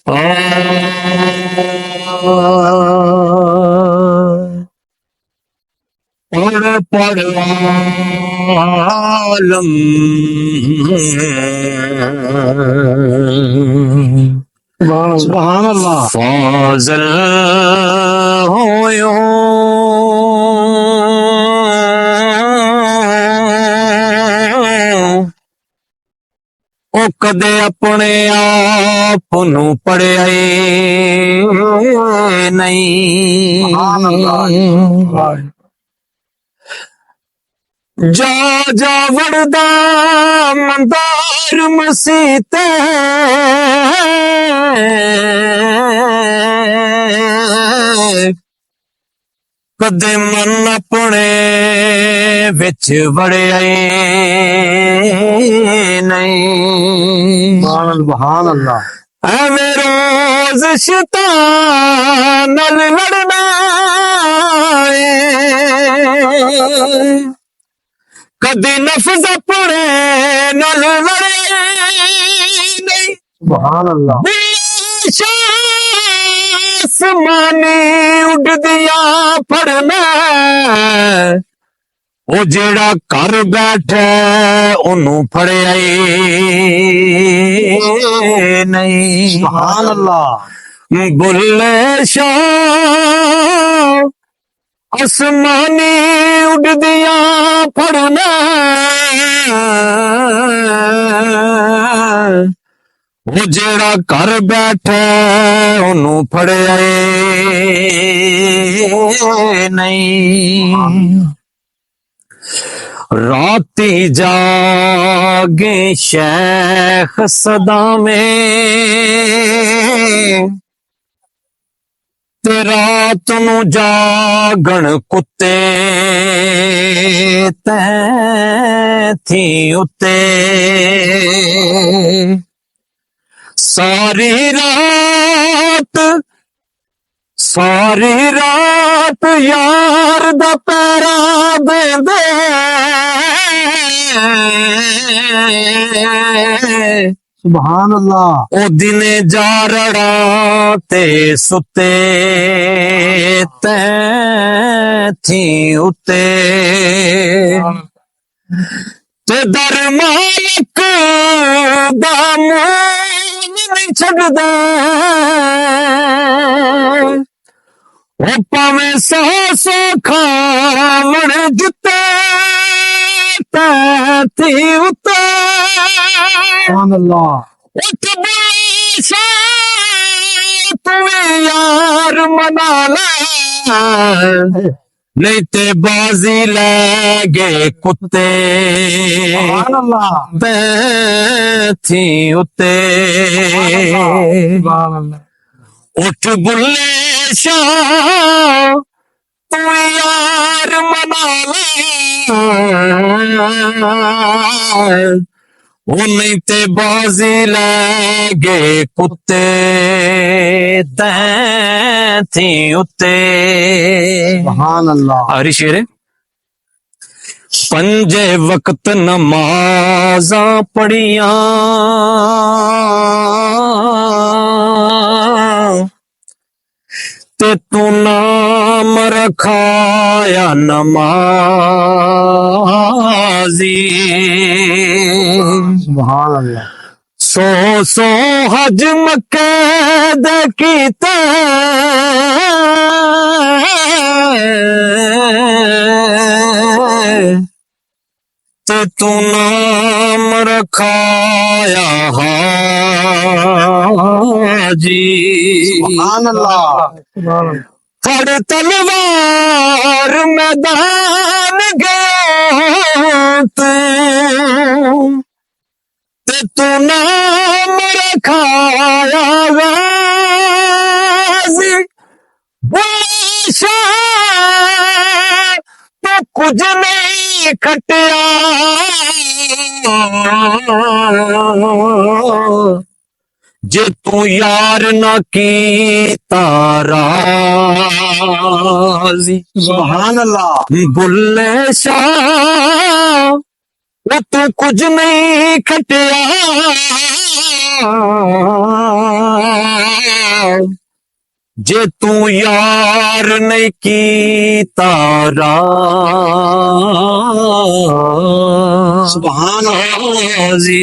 पढ़ पढ़ आलम सुभान अल्लाह फाज़ल होयो ओ कदे अपने आप नू पढ़िया नहीं जा जा वड़दा मंदार मसीते कदे मन अपने विच वड़िया नहीं सुभान अल्लाह एवें रोज शैतान नाल लड़ना कदी नफ्स अपने नाल लड़े नहीं सुभान अल्लाह आसमानी उड़दिया पढ़ना ओ जेड़ा घर बैठे ओनू फड़िया नहीं सुभान अल्लाह बुल्ले शाह आसमानी उड़दिया फड़ना वो जेड़ा घर बैठे ओनू फड़िया नहीं राती जागे शेख सदा में ते रात नू जागण कुत्ते थी उते सारी रात यार दा पैरा देंदे सुभान अल्लाह ओ दिने जारड़ा ते सुते थी उते ते दर मालिक दा मून नहीं छड़दा ओ पावे सौ खावण जुते थी उते सुभान अल्लाह तुम्हें यार मना ला नहीं ते बाजी लगे कुत्ते सुभान अल्लाह थी उते सुभान अल्लाह उठ बुल्ले शाह तू यार मना ला वो नहीं ते बाजी लगे कुत्ते थी उते सुभान अल्लाह हरी शेर पंजे वक्त नमाजा पढ़िया ते तू नाम रखाया नमाजी सुभान अल्लाह सौ हज मक्के दे कीते ते तू नाम रखाया हाजी सुभान अल्लाह सुभान अल्लाह फड़ तलवार मैदान गए ते तू नाम रखाया गाजी तो कुछ नहीं खटिया जे तू यार न की ताराजी सुभान अल्लाह बुल्ले शाह वो तू कुछ नहीं खटिया जे तू यार नहीं की तारा सुभान अल्लाह। जी